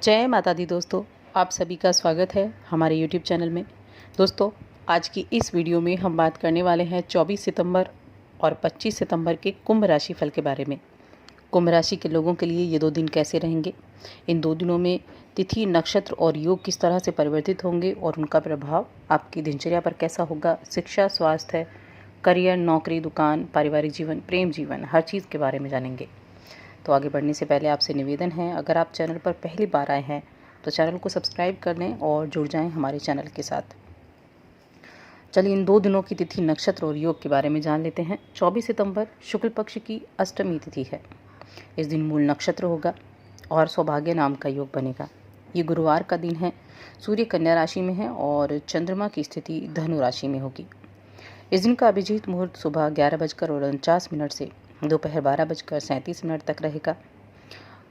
जय माता दी दोस्तों, आप सभी का स्वागत है हमारे YouTube चैनल में। दोस्तों, आज की इस वीडियो में हम बात करने वाले हैं 24 सितंबर और 25 सितंबर के कुंभ राशि फल के बारे में। कुंभ राशि के लोगों के लिए ये 2 दिन कैसे रहेंगे, इन 2 दिनों में तिथि, नक्षत्र और योग किस तरह से परिवर्तित होंगे और उनका प्रभाव आपकी दिनचर्या पर कैसा होगा, शिक्षा, स्वास्थ्य, करियर, नौकरी, दुकान, पारिवारिक जीवन, प्रेम जीवन, हर चीज़ के बारे में जानेंगे। तो आगे बढ़ने से पहले आपसे निवेदन है, अगर आप चैनल पर पहली बार आए हैं तो चैनल को सब्सक्राइब कर लें और जुड़ जाएं हमारे चैनल के साथ। चलिए इन 2 दिनों की तिथि, नक्षत्र और योग के बारे में जान लेते हैं। 24 सितंबर शुक्ल पक्ष की अष्टमी तिथि है। इस दिन मूल नक्षत्र होगा और सौभाग्य नाम का योग बनेगा। ये गुरुवार का दिन है। सूर्य कन्या राशि में है और चंद्रमा की स्थिति धनु राशि में होगी। इस दिन का अभिजीत मुहूर्त सुबह 11:49 से दोपहर 12:37 तक रहेगा।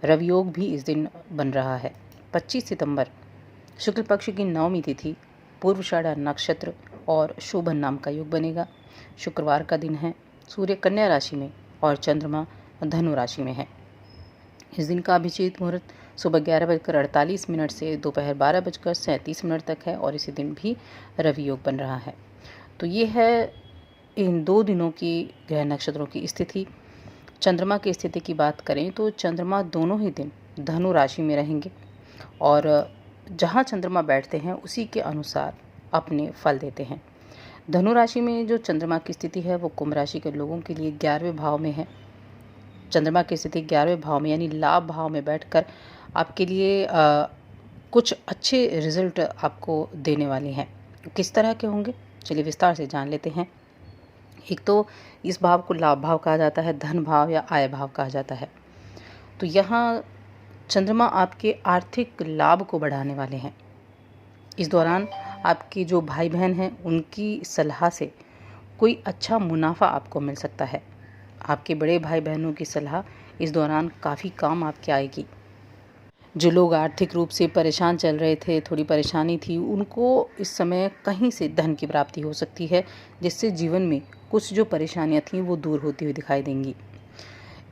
रवि योग भी इस दिन बन रहा है। 25 सितंबर शुक्ल पक्ष की नवमी तिथि, पूर्वाषाढ़ नक्षत्र और शोभन नाम का योग बनेगा। शुक्रवार का दिन है। सूर्य कन्या राशि में और चंद्रमा धनु राशि में है। इस दिन का अभिजीत मुहूर्त सुबह 11:48 से दोपहर 12:37 तक है और इसी दिन भी रवि योग बन रहा है। तो ये है इन 2 दिनों की ग्रह नक्षत्रों की स्थिति। चंद्रमा की स्थिति की बात करें तो चंद्रमा दोनों ही दिन धनु राशि में रहेंगे और जहाँ चंद्रमा बैठते हैं उसी के अनुसार अपने फल देते हैं। धनु राशि में जो चंद्रमा की स्थिति है वो कुंभ राशि के लोगों के लिए 11वें भाव में है। चंद्रमा की स्थिति 11वें भाव में यानी लाभ भाव में बैठकर आपके लिए कुछ अच्छे रिजल्ट आपको देने वाले हैं। किस तरह के होंगे, चलिए विस्तार से जान लेते हैं। एक तो इस भाव को लाभ भाव कहा जाता है, धन भाव या आय भाव कहा जाता है। तो यहाँ चंद्रमा आपके आर्थिक लाभ को बढ़ाने वाले हैं। इस दौरान आपके जो भाई बहन हैं उनकी सलाह से कोई अच्छा मुनाफा आपको मिल सकता है। आपके बड़े भाई बहनों की सलाह इस दौरान काफ़ी काम आपकी आएगी। जो लोग आर्थिक रूप से परेशान चल रहे थे, थोड़ी परेशानी थी, उनको इस समय कहीं से धन की प्राप्ति हो सकती है, जिससे जीवन में कुछ जो परेशानियां थीं वो दूर होती हुई दिखाई देंगी।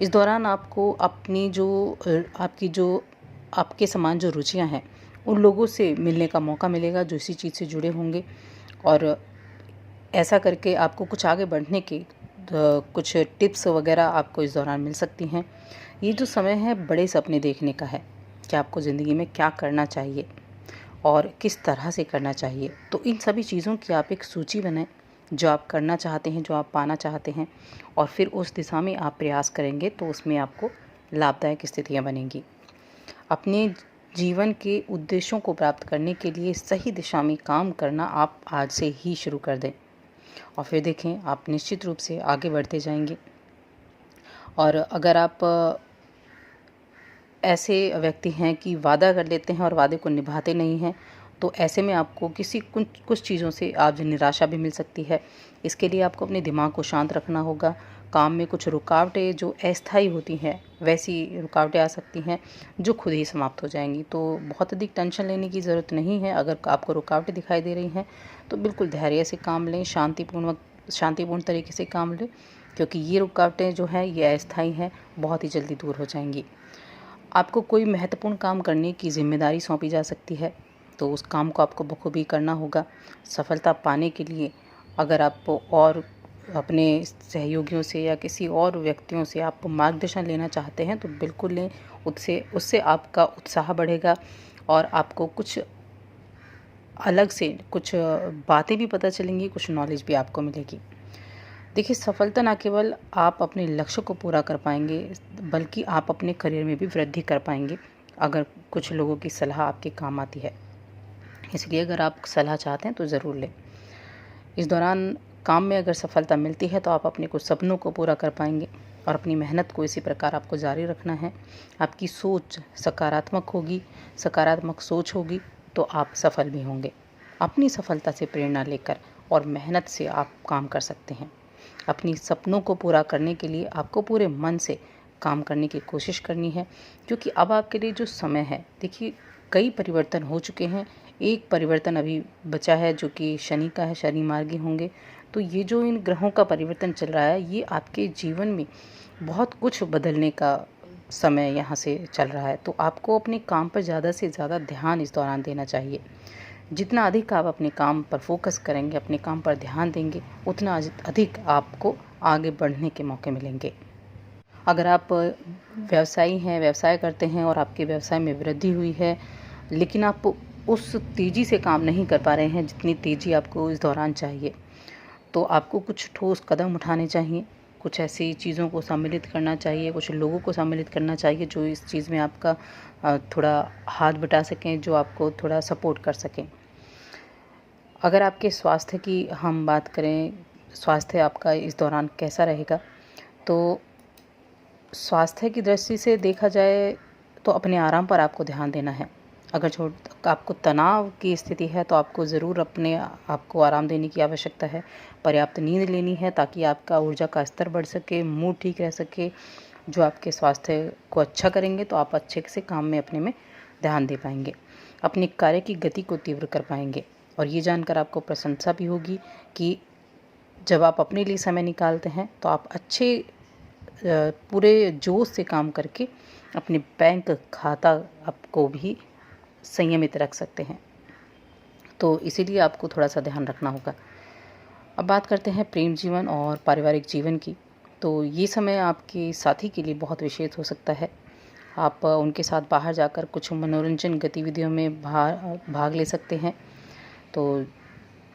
इस दौरान आपको अपनी जो आपके समान जो रुचियां हैं उन लोगों से मिलने का मौका मिलेगा जो इसी चीज़ से जुड़े होंगे और ऐसा करके आपको कुछ आगे बढ़ने के कुछ टिप्स वगैरह आपको इस दौरान मिल सकती हैं। ये जो समय है बड़े सपने देखने का है कि आपको ज़िंदगी में क्या करना चाहिए और किस तरह से करना चाहिए। तो इन सभी चीज़ों की आप एक सूची बनाएं जो आप करना चाहते हैं, जो आप पाना चाहते हैं, और फिर उस दिशा में आप प्रयास करेंगे तो उसमें आपको लाभदायक स्थितियां बनेंगी। अपने जीवन के उद्देश्यों को प्राप्त करने के लिए सही दिशा में काम करना आप आज से ही शुरू कर दें और फिर देखें आप निश्चित रूप से आगे बढ़ते जाएंगे। और अगर आप ऐसे व्यक्ति हैं कि वादा कर लेते हैं और वादे को निभाते नहीं हैं, तो ऐसे में आपको कुछ चीज़ों से आज निराशा भी मिल सकती है। इसके लिए आपको अपने दिमाग को शांत रखना होगा। काम में कुछ रुकावटें जो अस्थायी होती हैं वैसी रुकावटें आ सकती हैं जो खुद ही समाप्त हो जाएंगी। तो बहुत अधिक टेंशन लेने की ज़रूरत नहीं है। अगर आपको रुकावटें दिखाई दे रही हैं तो बिल्कुल धैर्य से काम लें, शांतिपूर्ण तरीके से काम लें, क्योंकि ये रुकावटें जो हैं ये अस्थायी हैं, बहुत ही जल्दी दूर हो जाएंगी। आपको कोई महत्वपूर्ण काम करने की जिम्मेदारी सौंपी जा सकती है तो उस काम को आपको बखूबी करना होगा। सफलता पाने के लिए अगर आप और अपने सहयोगियों से या किसी और व्यक्तियों से आप मार्गदर्शन लेना चाहते हैं तो बिल्कुल लें। उससे आपका उत्साह बढ़ेगा और आपको कुछ अलग से कुछ बातें भी पता चलेंगी, कुछ नॉलेज भी आपको मिलेगी। देखिए, सफलता न केवल आप अपने लक्ष्य को पूरा कर पाएंगे बल्कि आप अपने करियर में भी वृद्धि कर पाएंगे अगर कुछ लोगों की सलाह आपके काम आती है। इसलिए अगर आप सलाह चाहते हैं तो ज़रूर लें। इस दौरान काम में अगर सफलता मिलती है तो आप अपने कुछ सपनों को पूरा कर पाएंगे और अपनी मेहनत को इसी प्रकार आपको जारी रखना है। आपकी सोच सकारात्मक होगी, सकारात्मक सोच होगी तो आप सफल भी होंगे। अपनी सफलता से प्रेरणा लेकर और मेहनत से आप काम कर सकते हैं। अपनी सपनों को पूरा करने के लिए आपको पूरे मन से काम करने की कोशिश करनी है, क्योंकि अब आपके लिए जो समय है, देखिए कई परिवर्तन हो चुके हैं, एक परिवर्तन अभी बचा है जो कि शनि का है, शनि मार्गी होंगे। तो ये जो इन ग्रहों का परिवर्तन चल रहा है ये आपके जीवन में बहुत कुछ बदलने का समय यहाँ से चल रहा है, तो आपको अपने काम पर ज़्यादा से ज़्यादा ध्यान इस दौरान देना चाहिए। जितना अधिक आप अपने काम पर फोकस करेंगे, अपने काम पर ध्यान देंगे, उतना अधिक आपको आगे बढ़ने के मौके मिलेंगे। अगर आप व्यवसायी हैं, व्यवसाय करते हैं और आपके व्यवसाय में वृद्धि हुई है, लेकिन आप उस तेज़ी से काम नहीं कर पा रहे हैं जितनी तेज़ी आपको इस दौरान चाहिए, तो आपको कुछ ठोस कदम उठाने चाहिए। कुछ ऐसी चीज़ों को सम्मिलित करना चाहिए, कुछ लोगों को सम्मिलित करना चाहिए जो इस चीज़ में आपका थोड़ा हाथ बटा सकें, जो आपको थोड़ा सपोर्ट कर सकें। अगर आपके स्वास्थ्य की हम बात करें, स्वास्थ्य आपका इस दौरान कैसा रहेगा, तो स्वास्थ्य की दृष्टि से देखा जाए तो अपने आराम पर आपको ध्यान देना है। अगर आपको तनाव की स्थिति है तो आपको ज़रूर अपने आपको आराम देने की आवश्यकता है। पर्याप्त नींद लेनी है ताकि आपका ऊर्जा का स्तर बढ़ सके, मूड ठीक रह सके, जो आपके स्वास्थ्य को अच्छा करेंगे, तो आप अच्छे से काम में अपने में ध्यान दे पाएंगे, अपने कार्य की गति को तीव्र कर पाएंगे। और ये जानकर आपको प्रशंसा भी होगी कि जब आप अपने लिए समय निकालते हैं तो आप अच्छे पूरे जोश से काम करके अपने बैंक खाता आपको भी संयमित रख सकते हैं। तो इसीलिए आपको थोड़ा सा ध्यान रखना होगा। अब बात करते हैं प्रेम जीवन और पारिवारिक जीवन की। तो ये समय आपके साथी के लिए बहुत विशेष हो सकता है। आप उनके साथ बाहर जाकर कुछ मनोरंजन गतिविधियों में भाग ले सकते हैं। तो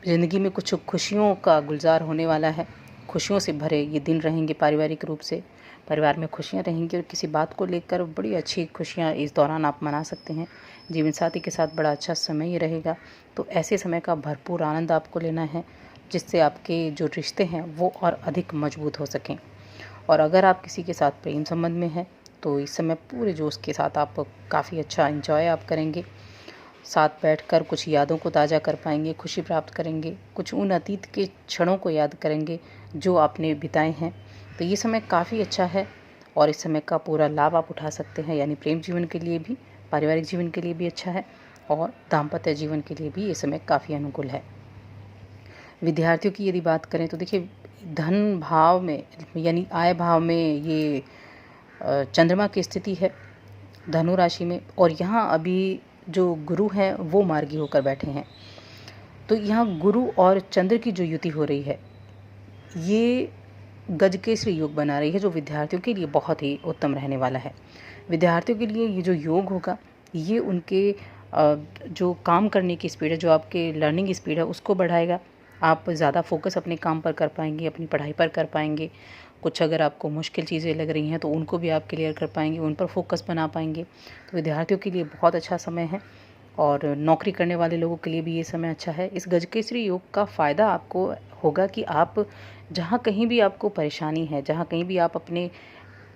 ज़िंदगी में कुछ खुशियों का गुलजार होने वाला है। खुशियों से भरे ये दिन रहेंगे पारिवारिक रूप से। परिवार में खुशियाँ रहेंगी और किसी बात को लेकर बड़ी अच्छी खुशियाँ इस दौरान आप मना सकते हैं। जीवन साथी के साथ बड़ा अच्छा समय ये रहेगा। तो ऐसे समय का भरपूर आनंद आपको लेना है, जिससे आपके जो रिश्ते हैं वो और अधिक मजबूत हो सकें। और अगर आप किसी के साथ प्रेम संबंध में हैं तो इस समय पूरे जोश के साथ आप काफ़ी अच्छा एंजॉय आप करेंगे। साथ बैठकर कुछ यादों को ताज़ा कर पाएंगे, खुशी प्राप्त करेंगे, कुछ उन अतीत के क्षणों को याद करेंगे जो आपने बिताए हैं। तो ये समय काफ़ी अच्छा है और इस समय का पूरा लाभ आप उठा सकते हैं। यानी प्रेम जीवन के लिए भी, पारिवारिक जीवन के लिए भी अच्छा है और दाम्पत्य जीवन के लिए भी ये समय काफ़ी अनुकूल है। विद्यार्थियों की यदि बात करें तो देखिए, धन भाव में यानी आय भाव में ये चंद्रमा की स्थिति है धनु राशि में, और यहाँ अभी जो गुरु हैं वो मार्गी होकर बैठे हैं। तो यहाँ गुरु और चंद्र की जो युति हो रही है, ये गजकेसरी योग बना रही है, जो विद्यार्थियों के लिए बहुत ही उत्तम रहने वाला है। विद्यार्थियों के लिए ये जो योग होगा, ये उनके जो काम करने की स्पीड है, जो आपके लर्निंग स्पीड है, उसको बढ़ाएगा। आप ज़्यादा फोकस अपने काम पर कर पाएंगे, अपनी पढ़ाई पर कर पाएंगे। कुछ अगर आपको मुश्किल चीज़ें लग रही हैं तो उनको भी आप क्लियर कर पाएंगे, उन पर फोकस बना पाएंगे। तो विद्यार्थियों के लिए बहुत अच्छा समय है और नौकरी करने वाले लोगों के लिए भी ये समय अच्छा है। इस गजकेसरी योग का फ़ायदा आपको होगा कि आप जहाँ कहीं भी आपको परेशानी है, जहाँ कहीं भी आप अपने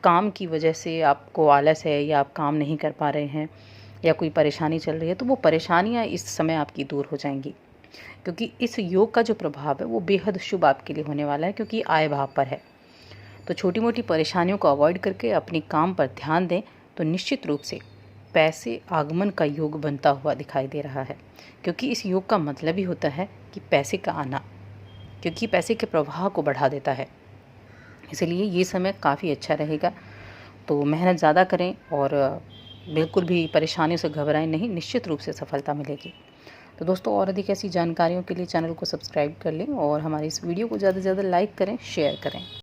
काम की वजह से आपको आलस है या आप काम नहीं कर पा रहे हैं या कोई परेशानी चल रही है, तो वो परेशानियाँ इस समय आपकी दूर हो जाएंगी, क्योंकि इस योग का जो प्रभाव है वो बेहद शुभ आपके लिए होने वाला है, क्योंकि आय भाव पर है। तो छोटी मोटी परेशानियों को अवॉइड करके अपने काम पर ध्यान दें तो निश्चित रूप से पैसे आगमन का योग बनता हुआ दिखाई दे रहा है, क्योंकि इस योग का मतलब ही होता है कि पैसे का आना, क्योंकि पैसे के प्रवाह को बढ़ा देता है। इसलिए ये समय काफ़ी अच्छा रहेगा। तो मेहनत ज़्यादा करें और बिल्कुल भी परेशानियों से घबराएं नहीं, निश्चित रूप से सफलता मिलेगी। तो दोस्तों, और अधिक ऐसी जानकारियों के लिए चैनल को सब्सक्राइब कर लें और हमारी इस वीडियो को ज़्यादा से ज़्यादा लाइक करें, शेयर करें।